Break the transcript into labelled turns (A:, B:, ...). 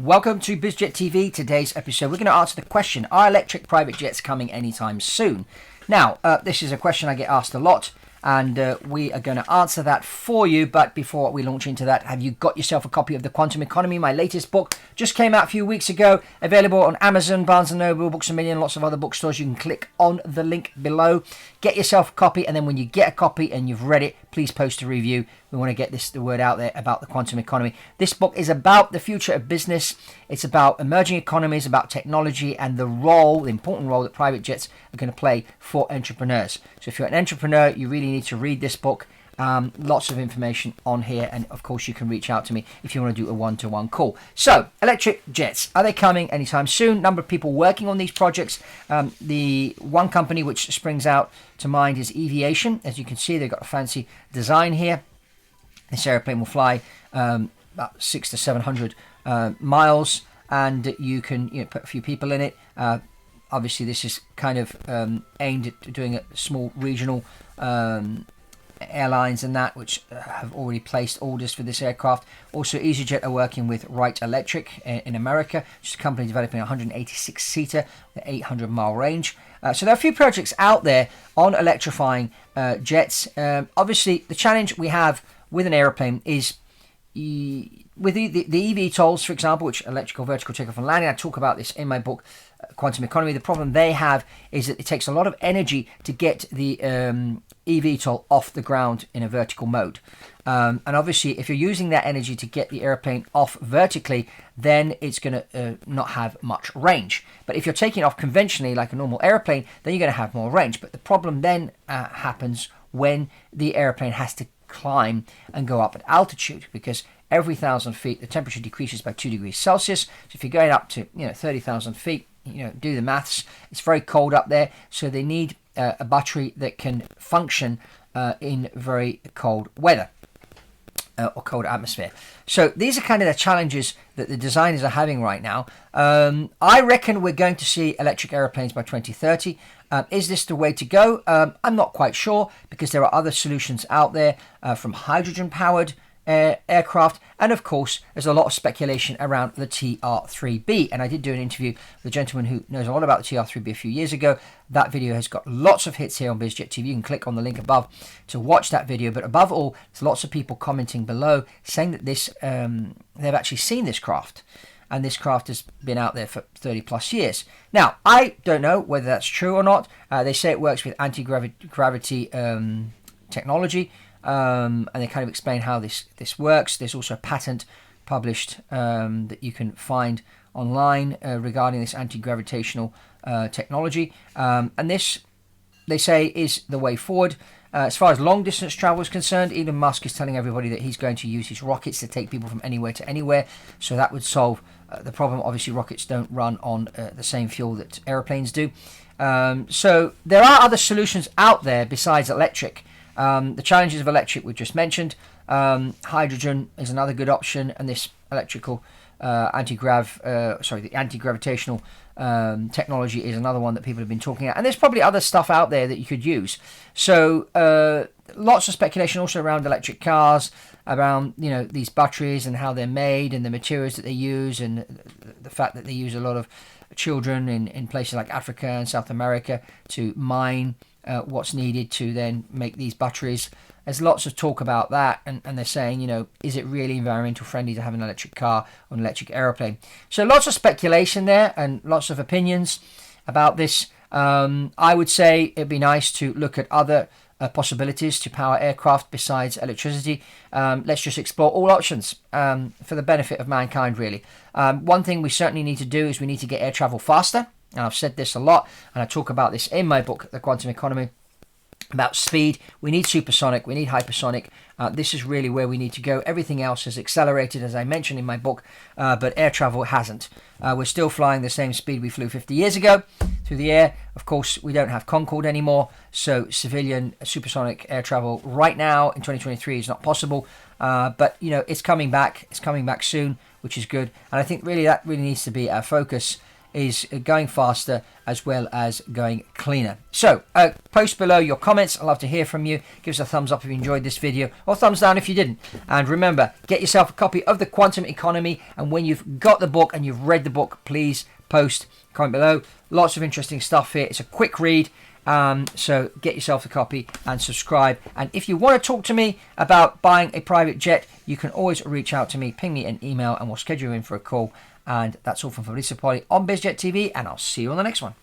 A: Welcome to BizJet TV. Today's episode, we're going to answer the question, are electric private jets coming anytime soon? Now, this is a question I get asked a lot, and we are going to answer that for you. But before we launch into that, have you got yourself a copy of The Quantum Economy? My latest book just came out a few weeks ago, available on Amazon, Barnes & Noble, Books A Million, lots of other bookstores. You can click on the link below, get yourself a copy, and then when you get a copy and you've read it, please post a review. We want to get the word out there about the quantum economy. This book is about the future of business. It's about emerging economies, about technology, and the important role that private jets are going to play for entrepreneurs. So if you're an entrepreneur, you really need to read this book. Lots of information on here, and of course you can reach out to me if you want to do a one-to-one call. So, electric jets, are they coming anytime soon? Number of people working on these projects. The one company which springs out to mind is Aviation. As you can see, they've got a fancy design here. This airplane will fly about 600 to 700 miles, and you can put a few people in it. Obviously, this is kind of aimed at doing a small regional airlines and that, which have already placed orders for this aircraft. Also, EasyJet are working with Wright Electric in America, which is a company developing a 186-seater with an 800-mile range. So there are a few projects out there on electrifying jets. Obviously, the challenge we have with an aeroplane is with the eVTOLs, for example, which electrical vertical takeoff and landing. I talk about this in my book, Quantum Economy. The problem they have is that it takes a lot of energy to get the eVTOL off the ground in a vertical mode. And obviously, if you're using that energy to get the airplane off vertically, then it's going to not have much range. But if you're taking it off conventionally, like a normal airplane, then you're going to have more range. But the problem then happens when the airplane has to climb and go up at altitude, because every 1,000 feet the temperature decreases by 2 degrees Celsius. So if you're going up to 30,000 feet, do the maths, it's very cold up there. So they need a battery that can function in very cold weather or cold atmosphere. So these are kind of the challenges that the designers are having right now. I reckon we're going to see electric airplanes by 2030. Is this the way to go? I'm not quite sure, because there are other solutions out there, from hydrogen-powered aircraft, and of course there's a lot of speculation around the TR-3B, and I did do an interview with a gentleman who knows a lot about the TR-3B a few years ago. That video has got lots of hits here on BizJet TV. You can click on the link above to watch that video, but above all, there's lots of people commenting below saying that this they've actually seen this craft, and this craft has been out there for 30 plus years. Now, I don't know whether that's true or not. They say it works with anti-gravity technology, and they kind of explain how this works. There's also a patent published that you can find online regarding this anti-gravitational technology. And this, they say, is the way forward. As far as long-distance travel is concerned, Elon Musk is telling everybody that he's going to use his rockets to take people from anywhere to anywhere. So that would solve the problem. Obviously, rockets don't run on the same fuel that airplanes do. So there are other solutions out there besides electric. The challenges of electric we've just mentioned. Hydrogen is another good option, and this electrical the anti-gravitational technology is another one that people have been talking about. And there's probably other stuff out there that you could use. So lots of speculation also around electric cars, around these batteries and how they're made, and the materials that they use, and the fact that they use a lot of children in places like Africa and South America to mine what's needed to then make these batteries. There's lots of talk about that, and they're saying, is it really environmental friendly to have an electric car or an electric aeroplane? So lots of speculation there, and lots of opinions about this. I would say it'd be nice to look at other possibilities to power aircraft besides electricity. Let's just explore all options for the benefit of mankind, really. One thing we certainly need to do is we need to get air travel faster. And I've said this a lot, and I talk about this in my book, The Quantum Economy, about speed. We need supersonic, we need hypersonic. This is really where we need to go. Everything else has accelerated, as I mentioned in my book, but air travel hasn't. We're still flying the same speed we flew 50 years ago through the air. Of course, we don't have Concorde anymore, so civilian supersonic air travel right now in 2023 is not possible. But it's coming back. It's coming back soon, which is good. And I think that really needs to be our focus, is going faster as well as going cleaner. So post below your comments. I'd love to hear from you. Give us a thumbs up if you enjoyed this video, or thumbs down if you didn't. And remember, get yourself a copy of The Quantum Economy, and when you've got the book and you've read the book, please post, comment below. Lots of interesting stuff here. It's a quick read. So get yourself a copy and subscribe. And if you want to talk to me about buying a private jet, you can always reach out to me, ping me an email, and we'll schedule you in for a call. And that's all from Fabrizio Poli on BizJet TV, and I'll see you on the next one.